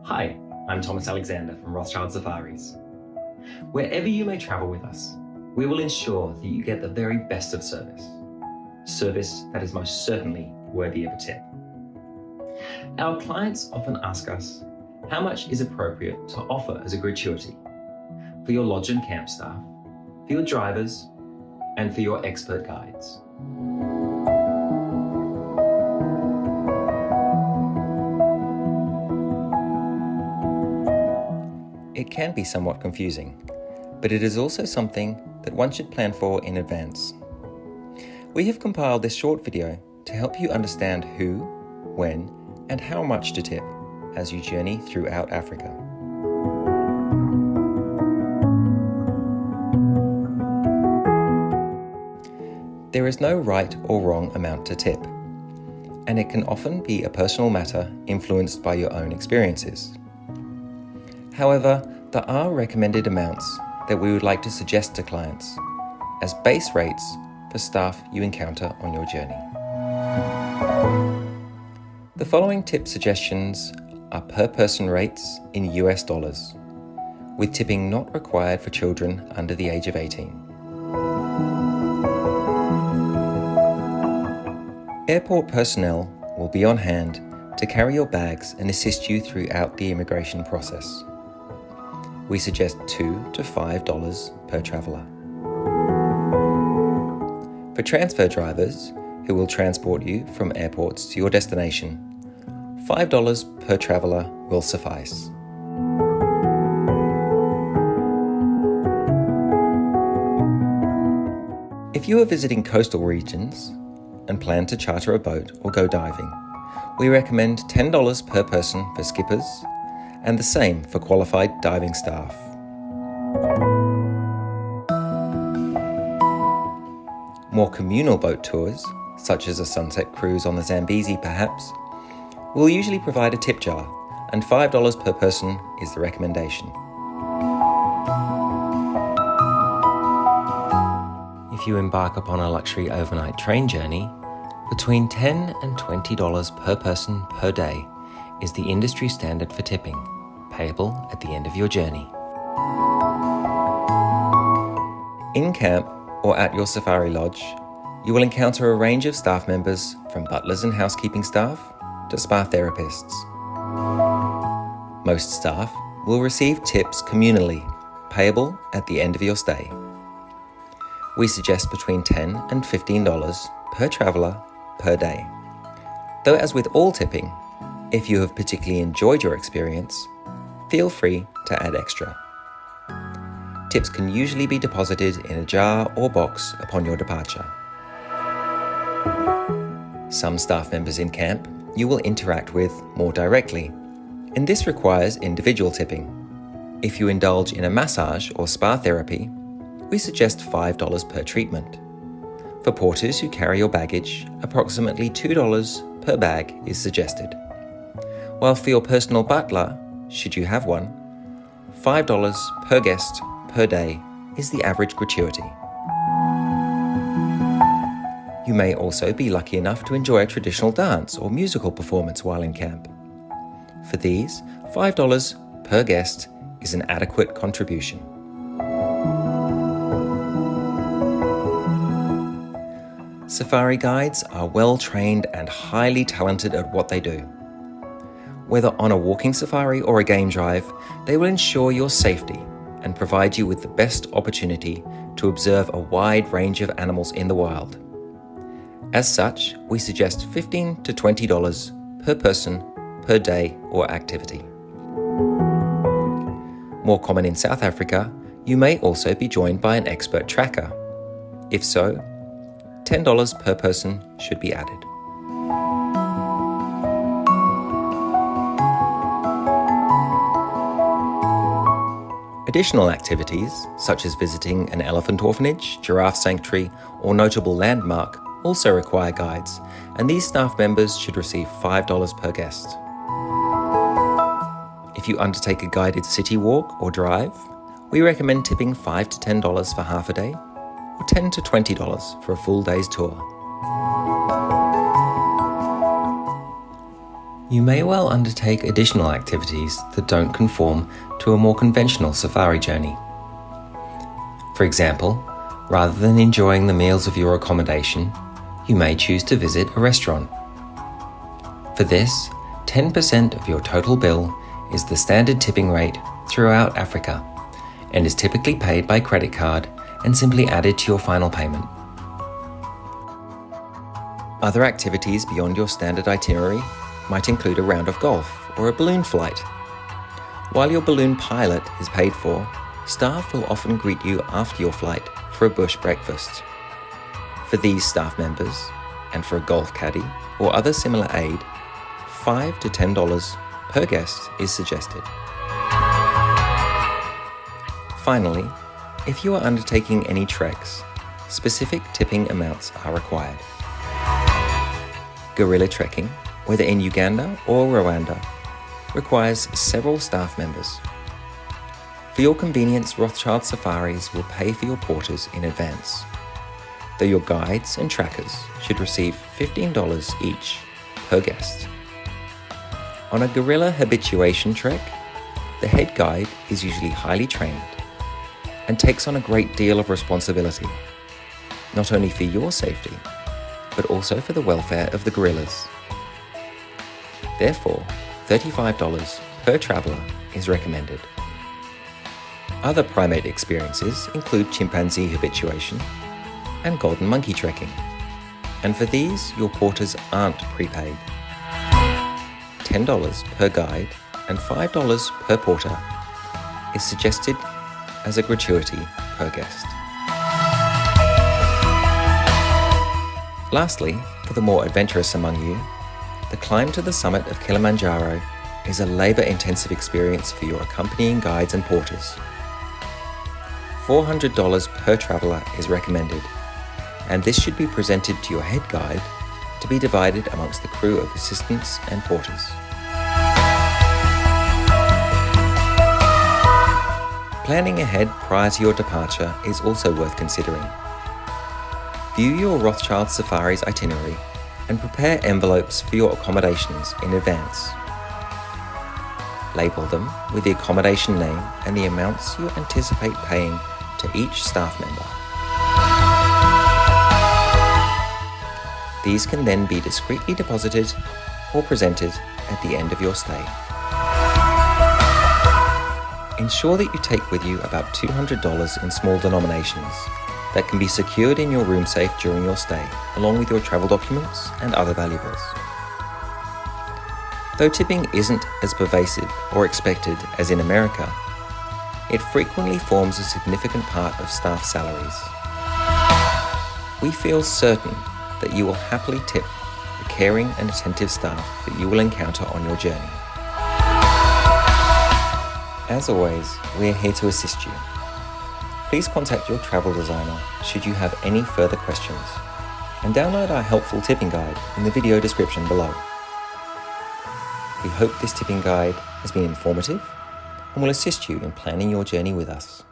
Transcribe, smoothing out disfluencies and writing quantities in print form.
Hi, I'm Thomas Alexander from Rothschild Safaris. Wherever you may travel with us, we will ensure that you get the very best of service that is most certainly worthy of a tip. Our clients often ask us how much is appropriate to offer as a gratuity for your lodge and camp staff, for your drivers, and for your expert guides. It can be somewhat confusing, but it is also something that one should plan for in advance. We have compiled this short video to help you understand who, when, and how much to tip as you journey throughout Africa. There is no right or wrong amount to tip, and it can often be a personal matter influenced by your own experiences. However, there are recommended amounts that we would like to suggest to clients as base rates for staff you encounter on your journey. The following tip suggestions are per person rates in US dollars, with tipping not required for children under the age of 18. Airport personnel will be on hand to carry your bags and assist you throughout the immigration process. We suggest $2 to $5 per traveller. For transfer drivers who will transport you from airports to your destination, $5 per traveller will suffice. If you are visiting coastal regions and plan to charter a boat or go diving, we recommend $10 per person for skippers and the same for qualified diving staff. More communal boat tours, such as a sunset cruise on the Zambezi perhaps, will usually provide a tip jar, and $5 per person is the recommendation. If you embark upon a luxury overnight train journey, between $10 and $20 per person per day is the industry standard for tipping, payable at the end of your journey. In camp or at your safari lodge, you will encounter a range of staff members from butlers and housekeeping staff to spa therapists. Most staff will receive tips communally, payable at the end of your stay. We suggest between $10 and $15 per traveller per day. Though as with all tipping, if you have particularly enjoyed your experience, feel free to add extra. Tips can usually be deposited in a jar or box upon your departure. Some staff members in camp you will interact with more directly, and this requires individual tipping. If you indulge in a massage or spa therapy, we suggest $5 per treatment. For porters who carry your baggage, approximately $2 per bag is suggested. While for your personal butler, should you have one, $5 per guest per day is the average gratuity. You may also be lucky enough to enjoy a traditional dance or musical performance while in camp. For these, $5 per guest is an adequate contribution. Safari guides are well trained and highly talented at what they do. Whether on a walking safari or a game drive, they will ensure your safety and provide you with the best opportunity to observe a wide range of animals in the wild. As such, we suggest $15 to $20 per person per day or activity. More common in South Africa, you may also be joined by an expert tracker. If so, $10 per person should be added. Additional activities, such as visiting an elephant orphanage, giraffe sanctuary, or notable landmark, also require guides, and these staff members should receive $5 per guest. If you undertake a guided city walk or drive, we recommend tipping $5 to $10 for half a day, or $10 to $20 for a full day's tour. You may well undertake additional activities that don't conform to a more conventional safari journey. For example, rather than enjoying the meals of your accommodation, you may choose to visit a restaurant. For this, 10% of your total bill is the standard tipping rate throughout Africa and is typically paid by credit card and simply added to your final payment. Other activities beyond your standard itinerary might include a round of golf or a balloon flight. While your balloon pilot is paid for, staff will often greet you after your flight for a bush breakfast. For these staff members, and for a golf caddy or other similar aid, $5 to $10 per guest is suggested. Finally, if you are undertaking any treks, specific tipping amounts are required. Gorilla trekking, whether in Uganda or Rwanda, requires several staff members. For your convenience, Rothschild Safaris will pay for your porters in advance, though your guides and trackers should receive $15 each per guest. On a gorilla habituation trek, the head guide is usually highly trained and takes on a great deal of responsibility, not only for your safety, but also for the welfare of the gorillas. Therefore, $35 per traveller is recommended. Other primate experiences include chimpanzee habituation and golden monkey trekking, and for these your porters aren't prepaid. $10 per guide and $5 per porter is suggested as a gratuity per guest. Lastly, for the more adventurous among you, the climb to the summit of Kilimanjaro is a labour-intensive experience for your accompanying guides and porters. $400 per traveller is recommended, and this should be presented to your head guide to be divided amongst the crew of assistants and porters. Planning ahead prior to your departure is also worth considering. View your Rothschild Safaris itinerary and prepare envelopes for your accommodations in advance. Label them with the accommodation name and the amounts you anticipate paying to each staff member. These can then be discreetly deposited or presented at the end of your stay. Ensure that you take with you about $200 in small denominations that can be secured in your room safe during your stay, along with your travel documents and other valuables. Though tipping isn't as pervasive or expected as in America, it frequently forms a significant part of staff salaries. We feel certain that you will happily tip the caring and attentive staff that you will encounter on your journey. As always, we are here to assist you. Please contact your travel designer should you have any further questions, and download our helpful tipping guide in the video description below. We hope this tipping guide has been informative and will assist you in planning your journey with us.